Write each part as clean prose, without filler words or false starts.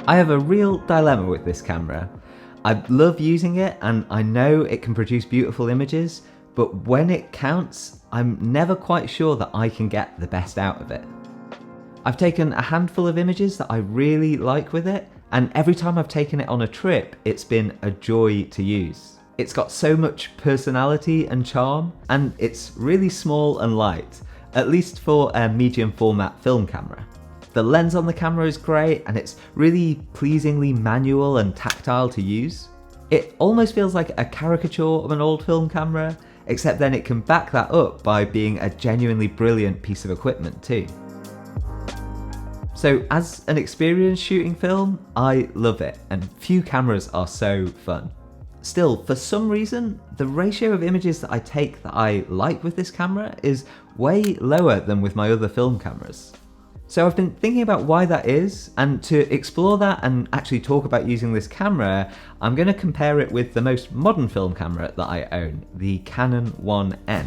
I have a real dilemma with this camera. I love using it and I know it can produce beautiful images, but when it counts, I'm never quite sure that I can get the best out of it. I've taken a handful of images that I really like with it, and every time I've taken it on a trip, it's been a joy to use. It's got so much personality and charm, and it's really small and light, at least for a medium format film camera. The lens on the camera is great, and it's really pleasingly manual and tactile to use. It almost feels like a caricature of an old film camera, except then it can back that up by being a genuinely brilliant piece of equipment too. So as an experience shooting film, I love it, and few cameras are so fun. Still, for some reason, the ratio of images that I take that I like with this camera is way lower than with my other film cameras. So I've been thinking about why that is, and to explore that and actually talk about using this camera, I'm going to compare it with the most modern film camera that I own, the Canon EOS-1n,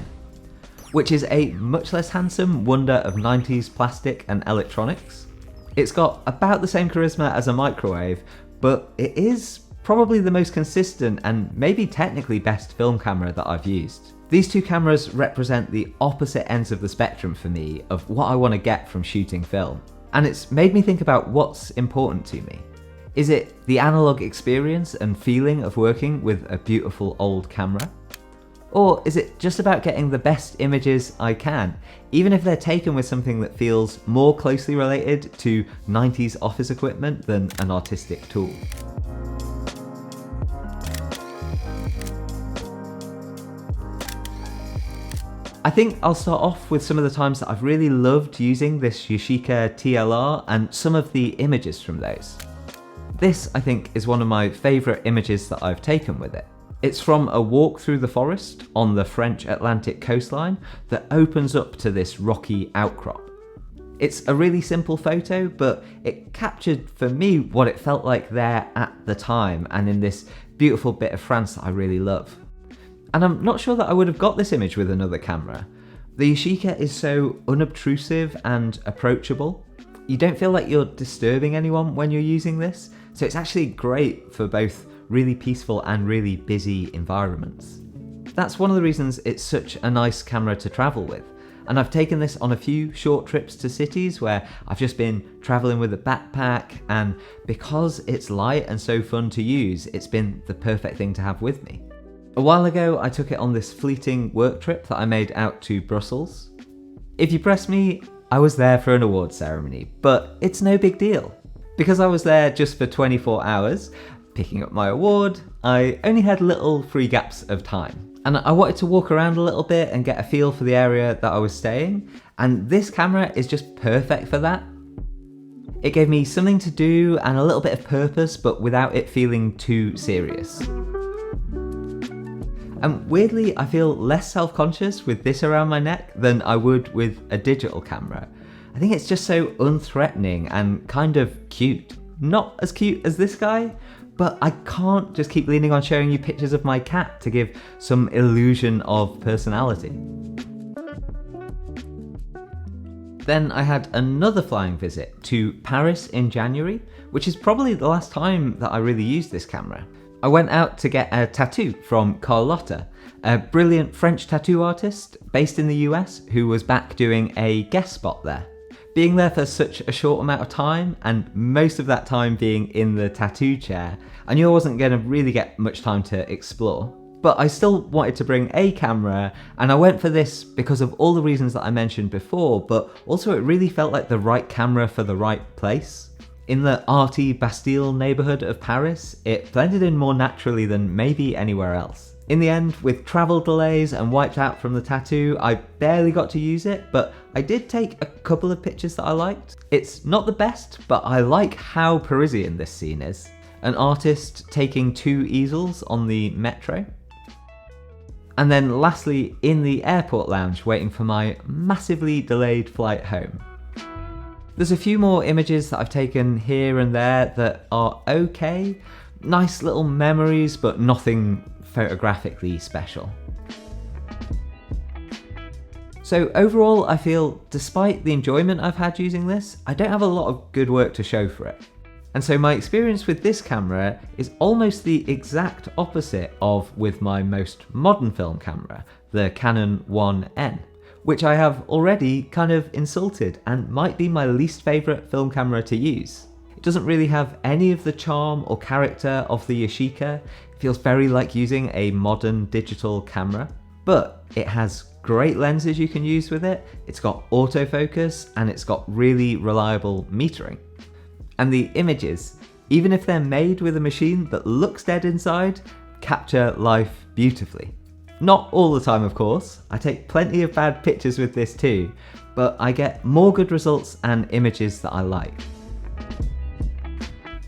which is a much less handsome wonder of 90s plastic and electronics. It's got about the same charisma as a microwave, but it is probably the most consistent and maybe technically best film camera that I've used. These two cameras represent the opposite ends of the spectrum for me of what I want to get from shooting film. And it's made me think about what's important to me. Is it the analog experience and feeling of working with a beautiful old camera? Or is it just about getting the best images I can, even if they're taken with something that feels more closely related to 90s office equipment than an artistic tool? I think I'll start off with some of the times that I've really loved using this Yashica TLR and some of the images from those. This, I think, is one of my favourite images that I've taken with it. It's from a walk through the forest on the French Atlantic coastline that opens up to this rocky outcrop. It's a really simple photo, but it captured for me what it felt like there at the time and in this beautiful bit of France that I really love. And I'm not sure that I would have got this image with another camera. The Yashica is so unobtrusive and approachable. You don't feel like you're disturbing anyone when you're using this, so it's actually great for both really peaceful and really busy environments. That's one of the reasons it's such a nice camera to travel with. And I've taken this on a few short trips to cities where I've just been traveling with a backpack, and because it's light and so fun to use, it's been the perfect thing to have with me. A while ago, I took it on this fleeting work trip that I made out to Brussels. If you press me, I was there for an awards ceremony, but it's no big deal. Because I was there just for 24 hours, picking up my award, I only had little free gaps of time. And I wanted to walk around a little bit and get a feel for the area that I was staying, and this camera is just perfect for that. It gave me something to do and a little bit of purpose, but without it feeling too serious. And weirdly, I feel less self-conscious with this around my neck than I would with a digital camera. I think it's just so unthreatening and kind of cute. Not as cute as this guy, but I can't just keep leaning on showing you pictures of my cat to give some illusion of personality. Then I had another flying visit to Paris in January, which is probably the last time that I really used this camera. I went out to get a tattoo from Carlotta, a brilliant French tattoo artist based in the US who was back doing a guest spot there. Being there for such a short amount of time, and most of that time being in the tattoo chair, I knew I wasn't going to really get much time to explore. But I still wanted to bring a camera, and I went for this because of all the reasons that I mentioned before, but also it really felt like the right camera for the right place. In the arty Bastille neighbourhood of Paris, it blended in more naturally than maybe anywhere else. In the end, with travel delays and wiped out from the tattoo, I barely got to use it, but I did take a couple of pictures that I liked. It's not the best, but I like how Parisian this scene is. An artist taking two easels on the metro. And then lastly, in the airport lounge waiting for my massively delayed flight home. There's a few more images that I've taken here and there that are okay. Nice little memories, but nothing photographically special. So overall, I feel despite the enjoyment I've had using this, I don't have a lot of good work to show for it. And so my experience with this camera is almost the exact opposite of with my most modern film camera, the Canon EOS-1n, which I have already kind of insulted and might be my least favourite film camera to use. It doesn't really have any of the charm or character of the Yashica. It feels very like using a modern digital camera, but it has great lenses you can use with it, it's got autofocus, and it's got really reliable metering. And the images, even if they're made with a machine that looks dead inside, capture life beautifully. Not all the time, of course. I take plenty of bad pictures with this too, but I get more good results and images that I like.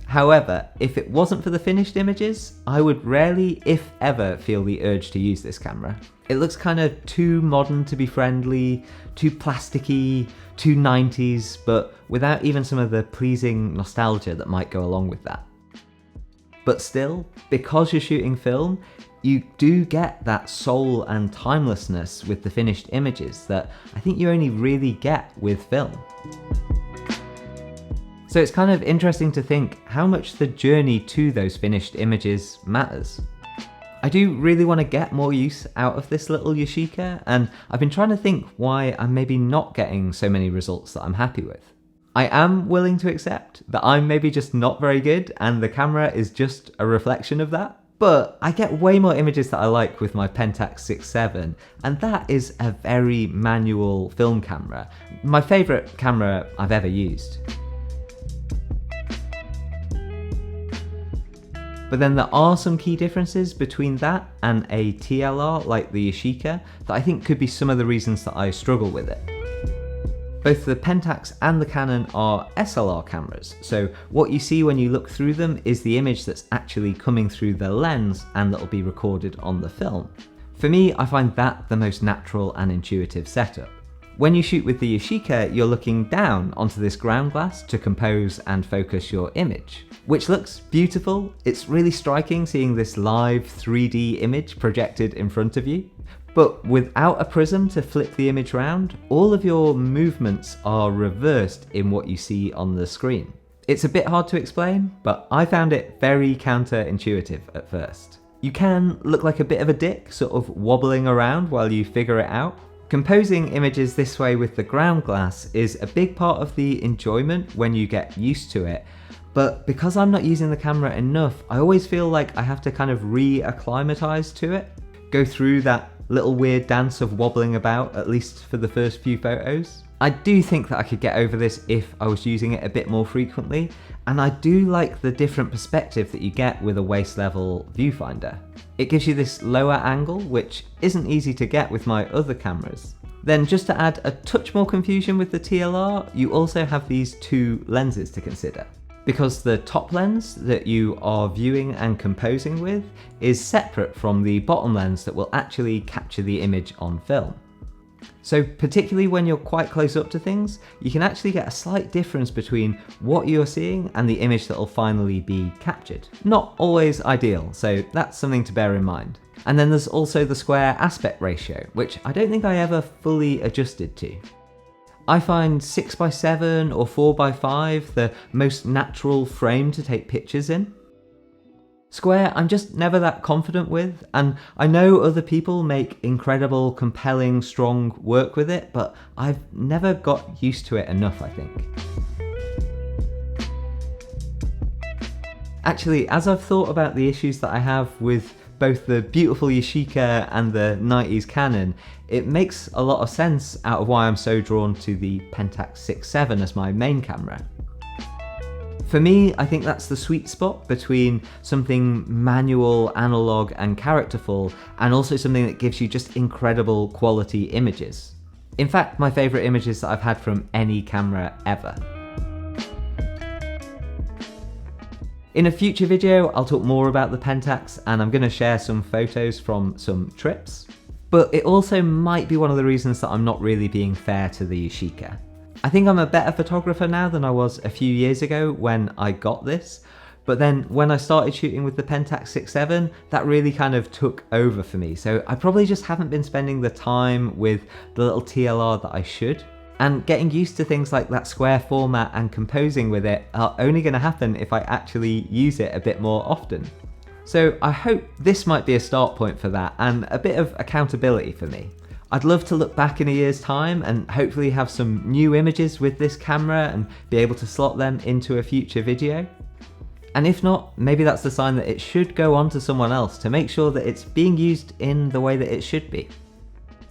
However, if it wasn't for the finished images, I would rarely, if ever, feel the urge to use this camera. It looks kind of too modern to be friendly, too plasticky, too 90s, but without even some of the pleasing nostalgia that might go along with that. But still, because you're shooting film, you do get that soul and timelessness with the finished images that I think you only really get with film. So it's kind of interesting to think how much the journey to those finished images matters. I do really want to get more use out of this little Yashica, and I've been trying to think why I'm maybe not getting so many results that I'm happy with. I am willing to accept that I'm maybe just not very good and the camera is just a reflection of that. But I get way more images that I like with my Pentax 6.7, and that is a very manual film camera. My favourite camera I've ever used. But then there are some key differences between that and a TLR like the Yashica that I think could be some of the reasons that I struggle with it. Both the Pentax and the Canon are SLR cameras, so what you see when you look through them is the image that's actually coming through the lens and that'll be recorded on the film. For me, I find that the most natural and intuitive setup. When you shoot with the Yashica, you're looking down onto this ground glass to compose and focus your image, which looks beautiful. It's really striking seeing this live 3D image projected in front of you. But without a prism to flip the image around, all of your movements are reversed in what you see on the screen. It's a bit hard to explain, but I found it very counterintuitive at first. You can look like a bit of a dick, sort of wobbling around while you figure it out. Composing images this way with the ground glass is a big part of the enjoyment when you get used to it, but because I'm not using the camera enough, I always feel like I have to kind of re-acclimatize to it, go through that little weird dance of wobbling about, at least for the first few photos. I do think that I could get over this if I was using it a bit more frequently, and I do like the different perspective that you get with a waist level viewfinder. It gives you this lower angle, which isn't easy to get with my other cameras. Then just to add a touch more confusion with the TLR, you also have these two lenses to consider. Because the top lens that you are viewing and composing with is separate from the bottom lens that will actually capture the image on film. So particularly when you're quite close up to things, you can actually get a slight difference between what you're seeing and the image that will finally be captured. Not always ideal, so that's something to bear in mind. And then there's also the square aspect ratio, which I don't think I ever fully adjusted to. I find 6x7 or 4x5 the most natural frame to take pictures in. Square, I'm just never that confident with, and I know other people make incredible, compelling, strong work with it, but I've never got used to it enough, I think. Actually, as I've thought about the issues that I have with both the beautiful Yashica and the 90s Canon, it makes a lot of sense out of why I'm so drawn to the Pentax 6.7 as my main camera. For me, I think that's the sweet spot between something manual, analog and characterful, and also something that gives you just incredible quality images. In fact, my favourite images that I've had from any camera ever. In a future video, I'll talk more about the Pentax and I'm going to share some photos from some trips. But it also might be one of the reasons that I'm not really being fair to the Yashica. I think I'm a better photographer now than I was a few years ago when I got this, but then when I started shooting with the Pentax 6.7, that really kind of took over for me, so I probably just haven't been spending the time with the little TLR that I should. And getting used to things like that square format and composing with it are only going to happen if I actually use it a bit more often. So I hope this might be a start point for that and a bit of accountability for me. I'd love to look back in a year's time and hopefully have some new images with this camera and be able to slot them into a future video. And if not, maybe that's the sign that it should go on to someone else to make sure that it's being used in the way that it should be.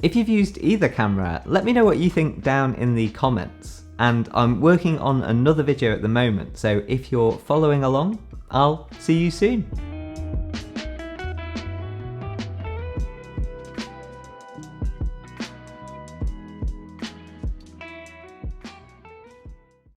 If you've used either camera, let me know what you think down in the comments. And I'm working on another video at the moment, so if you're following along, I'll see you soon.